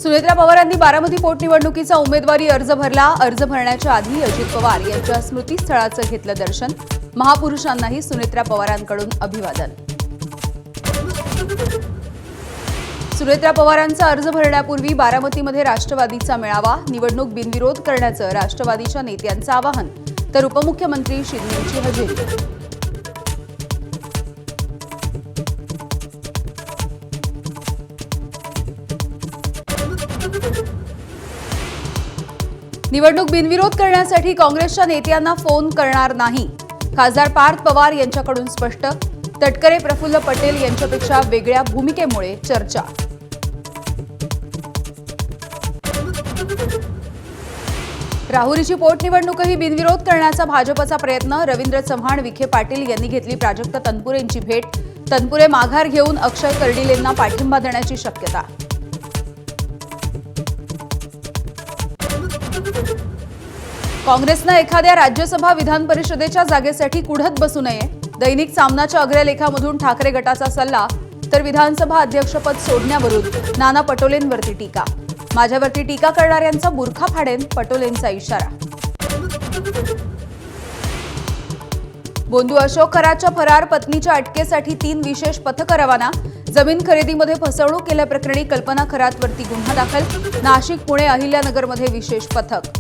सुनेत्रा पवारांनी बारामती पोटनिवडणुकीचा उमेदवारी अर्ज भरला। अर्ज भरण्याच्या आधी अजित पवार यांच्या स्मृतीस्थळाचं घेतलं दर्शन। महापुरुषांनाही सुनेत्रा पवारांकडून अभिवादन। सुनेत्रा पवारांचा अर्ज भरण्यापूर्वी बारामतीमध्ये राष्ट्रवादीचा मेळावा। निवडणूक बिनविरोध करण्याचं राष्ट्रवादीच्या नेत्यांचं आवाहन, तर उपमुख्यमंत्री शिंदेंची हजेरी। निवडणूक बिनविरोध करण्यासाठी काँग्रेसच्या नेत्यांना फोन करणार नाही। खासदार पार्थ पवार यांच्याकडून स्पष्ट। तटकरे प्रफुल्ल पटेल यांच्यापेक्षा वेगळ्या भूमिकेमुळे चर्चा। राहुरीची पोटनिवडणूकही बिनविरोध करण्याचा भाजपचा प्रयत्न। रवींद्र चव्हाण, विखे पाटील यांनी घेतली प्राजक्त तनपुरेंची भेट। तनपुरे माघार घेऊन अक्षय कर्डिलेंना पाठिंबा देण्याची शक्यता। काँग्रेसनं एखाद्या राज्यसभा विधान परिषदेच्या जागेसाठी कुढत बसू नये। दैनिक सामनाच्या अग्रलेखामधून ठाकरे गटाचा सल्ला, तर विधानसभा अध्यक्षपद सोडण्यावरून नाना पटोलेंवरती टीका। माझ्यावरती टीका करणाऱ्यांचा बुरखा फाडेन, पटोलेंचा इशारा। बोंधू अशोक खरातच्या फरार पत्नीच्या अटकेसाठी 3 विशेष पथकं रवाना। जमीन खरेदीमध्ये फसवणूक केल्याप्रकरणी कल्पना खरातवरती गुन्हा दाखल। नाशिक, पुणे, अहिल्यानगरमध्ये विशेष पथक।